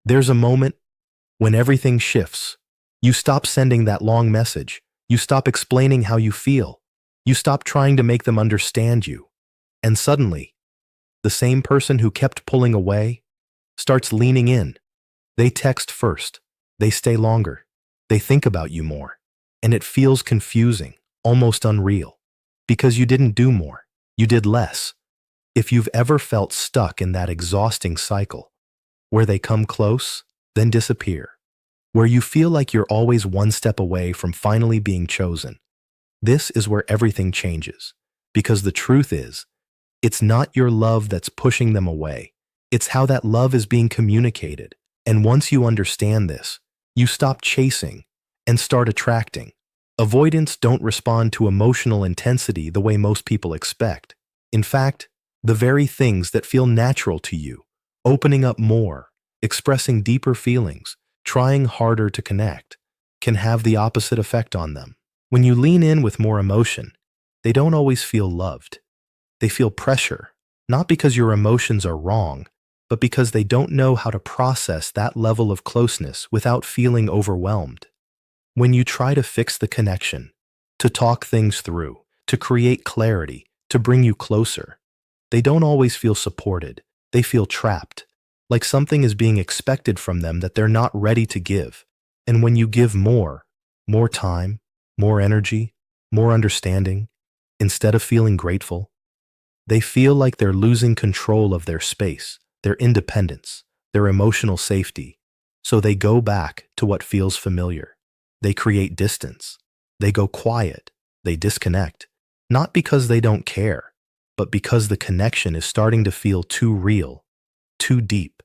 There's a moment when everything shifts. You stop sending that long message. You stop explaining how you feel. You stop trying to make them understand you. And suddenly, the same person who kept pulling away starts leaning in. They text first. They stay longer. They think about you more. And it feels confusing, almost unreal. Because you didn't do more. You did less. If you've ever felt stuck in that exhausting cycle, where they come close, then disappear, where you feel like you're always one step away from finally being chosen, this is where everything changes. Because the truth is, it's not your love that's pushing them away. It's how that love is being communicated. And once you understand this, you stop chasing and start attracting. Avoidants don't respond to emotional intensity the way most people expect. In fact, the very things that feel natural to you, opening up more, expressing deeper feelings, trying harder to connect, can have the opposite effect on them. When you lean in with more emotion, they don't always feel loved. They feel pressure, not because your emotions are wrong, but because they don't know how to process that level of closeness without feeling overwhelmed. When you try to fix the connection, to talk things through, to create clarity, to bring you closer, they don't always feel supported. They feel trapped, like something is being expected from them that they're not ready to give. And when you give more time, more energy, more understanding, instead of feeling grateful, they feel like they're losing control of their space, their independence, their emotional safety. So they go back to what feels familiar. They create distance. They go quiet. They disconnect. Not because they don't care, but because the connection is starting to feel too real, too deep,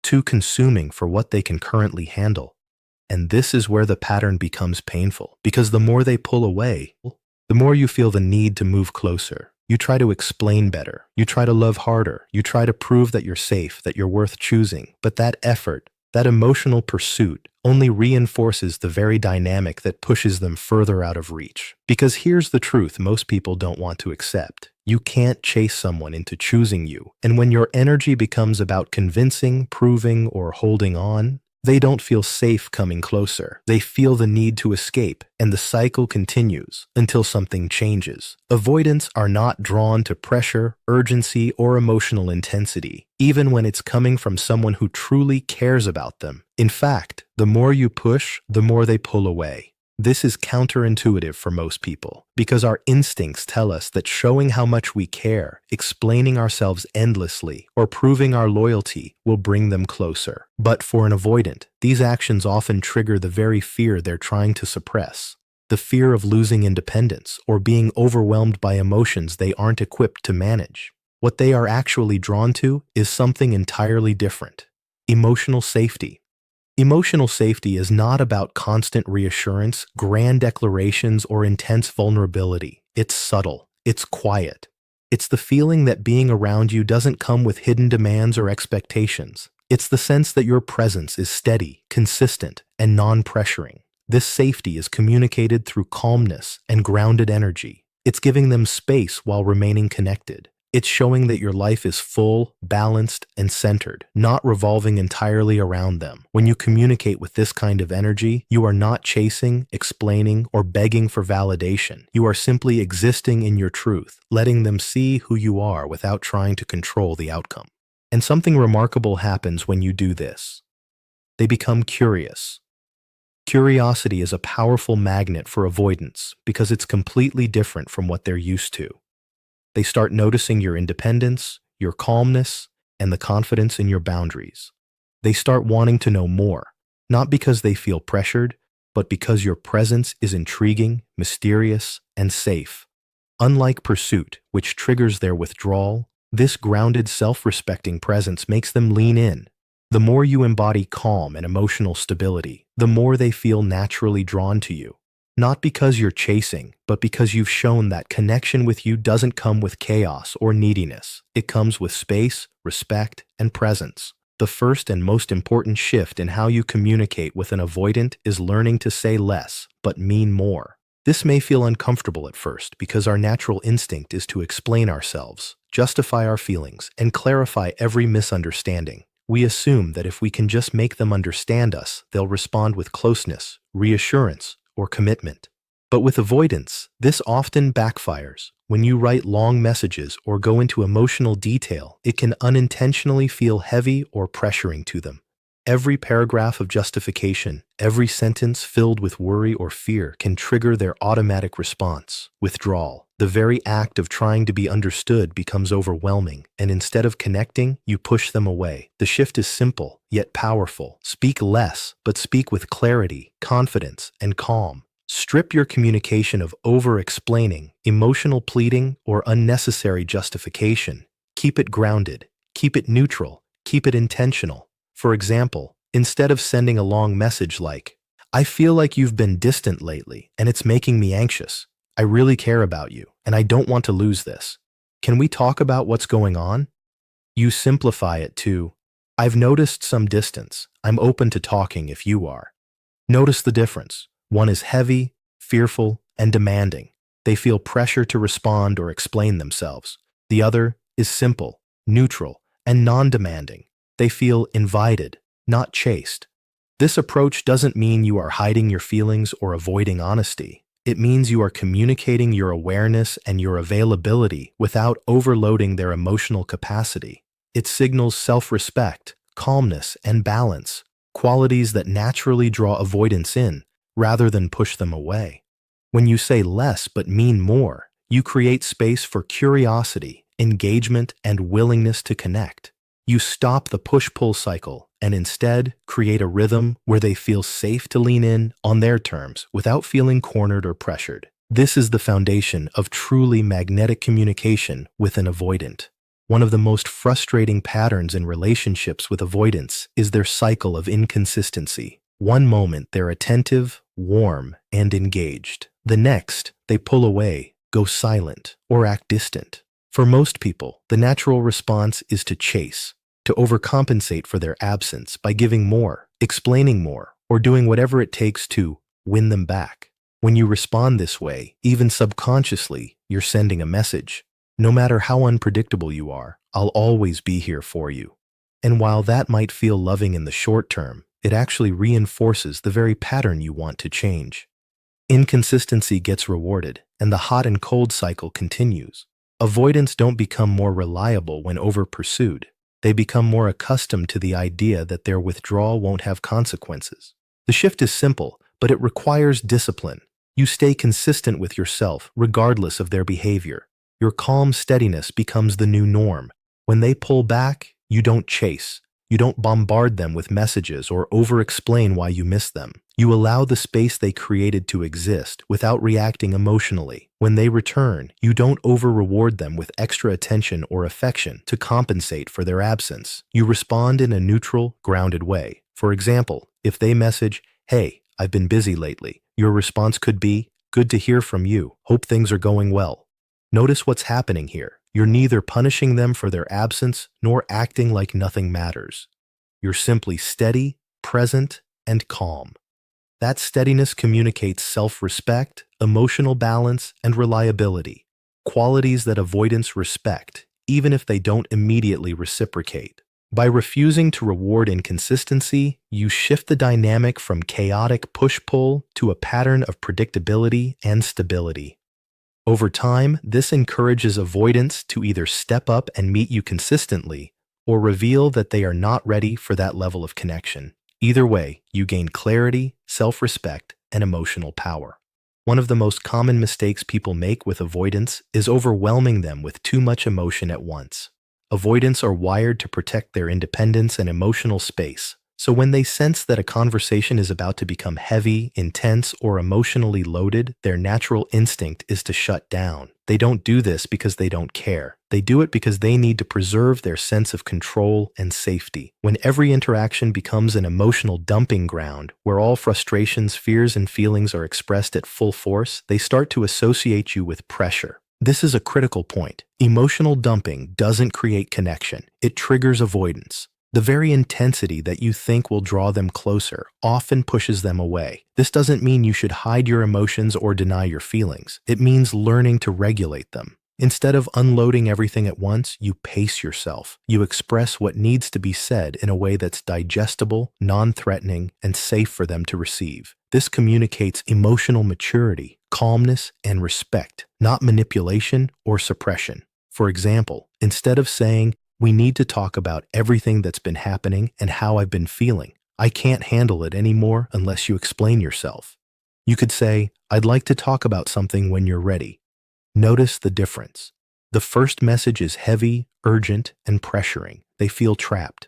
too consuming for what they can currently handle. And this is where the pattern becomes painful, because the more they pull away, the more you feel the need to move closer. You try to explain better. You try to love harder. You try to prove that you're safe, that you're worth choosing. But that effort, that emotional pursuit, only reinforces the very dynamic that pushes them further out of reach. Because here's the truth most people don't want to accept. You can't chase someone into choosing you. And when your energy becomes about convincing, proving, or holding on, they don't feel safe coming closer. They feel the need to escape, and the cycle continues until something changes. Avoidants are not drawn to pressure, urgency, or emotional intensity, even when it's coming from someone who truly cares about them. In fact, the more you push, the more they pull away. This is counterintuitive for most people, because our instincts tell us that showing how much we care, explaining ourselves endlessly, or proving our loyalty will bring them closer. But for an avoidant, these actions often trigger the very fear they're trying to suppress. The fear of losing independence or being overwhelmed by emotions they aren't equipped to manage. What they are actually drawn to is something entirely different: emotional safety. Emotional safety is not about constant reassurance, grand declarations, or intense vulnerability. It's subtle. It's quiet. It's the feeling that being around you doesn't come with hidden demands or expectations. It's the sense that your presence is steady, consistent, and non-pressuring. This safety is communicated through calmness and grounded energy. It's giving them space while remaining connected. It's showing that your life is full, balanced, and centered, not revolving entirely around them. When you communicate with this kind of energy, you are not chasing, explaining, or begging for validation. You are simply existing in your truth, letting them see who you are without trying to control the outcome. And something remarkable happens when you do this. They become curious. Curiosity is a powerful magnet for avoidance because it's completely different from what they're used to. They start noticing your independence, your calmness, and the confidence in your boundaries. They start wanting to know more, not because they feel pressured, but because your presence is intriguing, mysterious, and safe. Unlike pursuit, which triggers their withdrawal, this grounded, self-respecting presence makes them lean in. The more you embody calm and emotional stability, the more they feel naturally drawn to you. Not because you're chasing, but because you've shown that connection with you doesn't come with chaos or neediness. It comes with space, respect, and presence. The first and most important shift in how you communicate with an avoidant is learning to say less, but mean more. This may feel uncomfortable at first because our natural instinct is to explain ourselves, justify our feelings, and clarify every misunderstanding. We assume that if we can just make them understand us, they'll respond with closeness, reassurance, or commitment. But with avoidance, this often backfires. When you write long messages or go into emotional detail, it can unintentionally feel heavy or pressuring to them. Every paragraph of justification, every sentence filled with worry or fear can trigger their automatic response, withdrawal. The very act of trying to be understood becomes overwhelming, and instead of connecting, you push them away. The shift is simple, yet powerful. Speak less, but speak with clarity, confidence, and calm. Strip your communication of over-explaining, emotional pleading, or unnecessary justification. Keep it grounded, keep it neutral, keep it intentional. For example, instead of sending a long message like, "I feel like you've been distant lately, and it's making me anxious. I really care about you, and I don't want to lose this. Can we talk about what's going on?" You simplify it to, "I've noticed some distance. I'm open to talking if you are." Notice the difference. One is heavy, fearful, and demanding. They feel pressure to respond or explain themselves. The other is simple, neutral, and non-demanding. They feel invited, not chased. This approach doesn't mean you are hiding your feelings or avoiding honesty. It means you are communicating your awareness and your availability without overloading their emotional capacity. It signals self-respect, calmness, and balance, qualities that naturally draw avoidance in, rather than push them away. When you say less but mean more, you create space for curiosity, engagement, and willingness to connect. You stop the push-pull cycle and instead create a rhythm where they feel safe to lean in on their terms without feeling cornered or pressured. This is the foundation of truly magnetic communication with an avoidant. One of the most frustrating patterns in relationships with avoidants is their cycle of inconsistency. One moment they're attentive, warm, and engaged. The next, they pull away, go silent, or act distant. For most people, the natural response is to chase, to overcompensate for their absence by giving more, explaining more, or doing whatever it takes to win them back. When you respond this way, even subconsciously, you're sending a message. No matter how unpredictable you are, I'll always be here for you. And while that might feel loving in the short term, it actually reinforces the very pattern you want to change. Inconsistency gets rewarded, and the hot and cold cycle continues. Avoidants don't become more reliable when over-pursued. They become more accustomed to the idea that their withdrawal won't have consequences. The shift is simple, but it requires discipline. You stay consistent with yourself regardless of their behavior. Your calm steadiness becomes the new norm. When they pull back, you don't chase. You don't bombard them with messages or over-explain why you miss them. You allow the space they created to exist without reacting emotionally. When they return, you don't over-reward them with extra attention or affection to compensate for their absence. You respond in a neutral, grounded way. For example, if they message, "Hey, I've been busy lately," your response could be, "Good to hear from you. Hope things are going well." Notice what's happening here. You're neither punishing them for their absence nor acting like nothing matters. You're simply steady, present, and calm. That steadiness communicates self-respect, emotional balance, and reliability, qualities that avoidants respect, even if they don't immediately reciprocate. By refusing to reward inconsistency, you shift the dynamic from chaotic push-pull to a pattern of predictability and stability. Over time, this encourages avoidants to either step up and meet you consistently or reveal that they are not ready for that level of connection. Either way, you gain clarity, self-respect, and emotional power. One of the most common mistakes people make with avoidance is overwhelming them with too much emotion at once. Avoidants are wired to protect their independence and emotional space. So when they sense that a conversation is about to become heavy, intense, or emotionally loaded, their natural instinct is to shut down. They don't do this because they don't care. They do it because they need to preserve their sense of control and safety. When every interaction becomes an emotional dumping ground, where all frustrations, fears, and feelings are expressed at full force, they start to associate you with pressure. This is a critical point. Emotional dumping doesn't create connection. It triggers avoidance. The very intensity that you think will draw them closer often pushes them away. This doesn't mean you should hide your emotions or deny your feelings. It means learning to regulate them. Instead of unloading everything at once, you pace yourself. You express what needs to be said in a way that's digestible, non-threatening, and safe for them to receive. This communicates emotional maturity, calmness, and respect, not manipulation or suppression. For example, instead of saying, "We need to talk about everything that's been happening and how I've been feeling. I can't handle it anymore unless you explain yourself." You could say, "I'd like to talk about something when you're ready." Notice the difference. The first message is heavy, urgent, and pressuring. They feel trapped.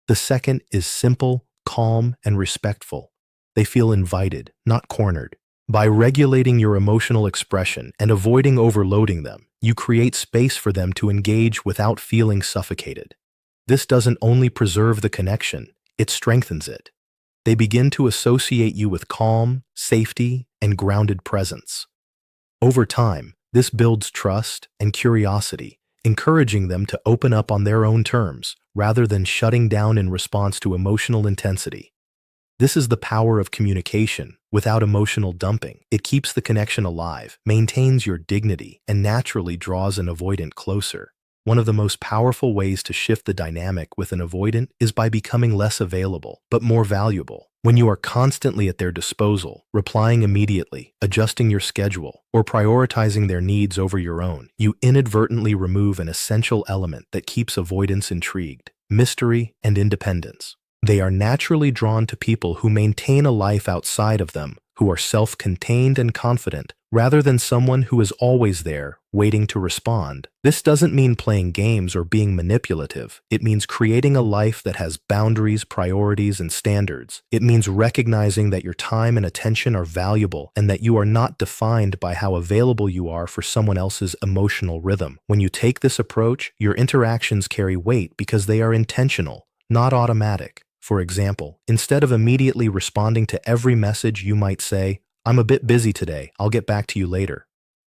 The second is simple, calm, and respectful. They feel invited, not cornered. By regulating your emotional expression and avoiding overloading them, you create space for them to engage without feeling suffocated. This doesn't only preserve the connection, it strengthens it. They begin to associate you with calm, safety, and grounded presence. Over time, this builds trust and curiosity, encouraging them to open up on their own terms rather than shutting down in response to emotional intensity. This is the power of communication without emotional dumping. It keeps the connection alive, maintains your dignity, and naturally draws an avoidant closer. One of the most powerful ways to shift the dynamic with an avoidant is by becoming less available, but more valuable. When you are constantly at their disposal, replying immediately, adjusting your schedule, or prioritizing their needs over your own, you inadvertently remove an essential element that keeps avoidants intrigued: mystery and independence. They are naturally drawn to people who maintain a life outside of them, who are self-contained and confident, rather than someone who is always there, waiting to respond. This doesn't mean playing games or being manipulative. It means creating a life that has boundaries, priorities, and standards. It means recognizing that your time and attention are valuable and that you are not defined by how available you are for someone else's emotional rhythm. When you take this approach, your interactions carry weight because they are intentional, not automatic. For example, instead of immediately responding to every message, you might say, "I'm a bit busy today, I'll get back to you later."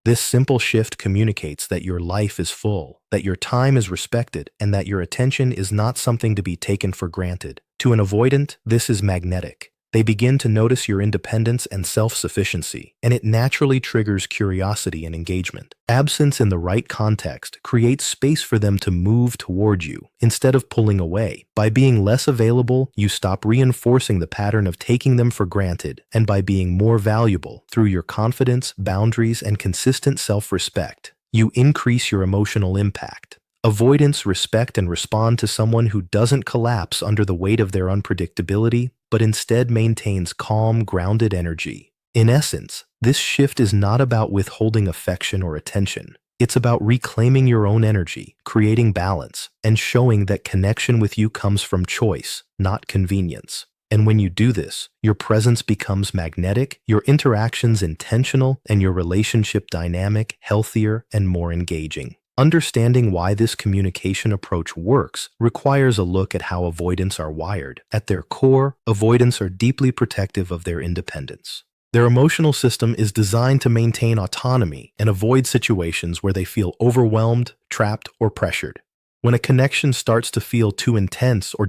This simple shift communicates that your life is full, that your time is respected, and that your attention is not something to be taken for granted. To an avoidant, this is magnetic. They begin to notice your independence and self-sufficiency, and it naturally triggers curiosity and engagement. Absence in the right context creates space for them to move toward you instead of pulling away. By being less available, you stop reinforcing the pattern of taking them for granted, and by being more valuable through your confidence, boundaries, and consistent self-respect, you increase your emotional impact. Avoidants respect and respond to someone who doesn't collapse under the weight of their unpredictability, but instead maintains calm, grounded energy. In essence, this shift is not about withholding affection or attention. It's about reclaiming your own energy, creating balance, and showing that connection with you comes from choice, not convenience. And when you do this, your presence becomes magnetic, your interactions intentional, and your relationship dynamic, healthier, and more engaging. Understanding why this communication approach works requires a look at how avoidants are wired. At their core, avoidants are deeply protective of their independence. Their emotional system is designed to maintain autonomy and avoid situations where they feel overwhelmed, trapped, or pressured. When a connection starts to feel too intense or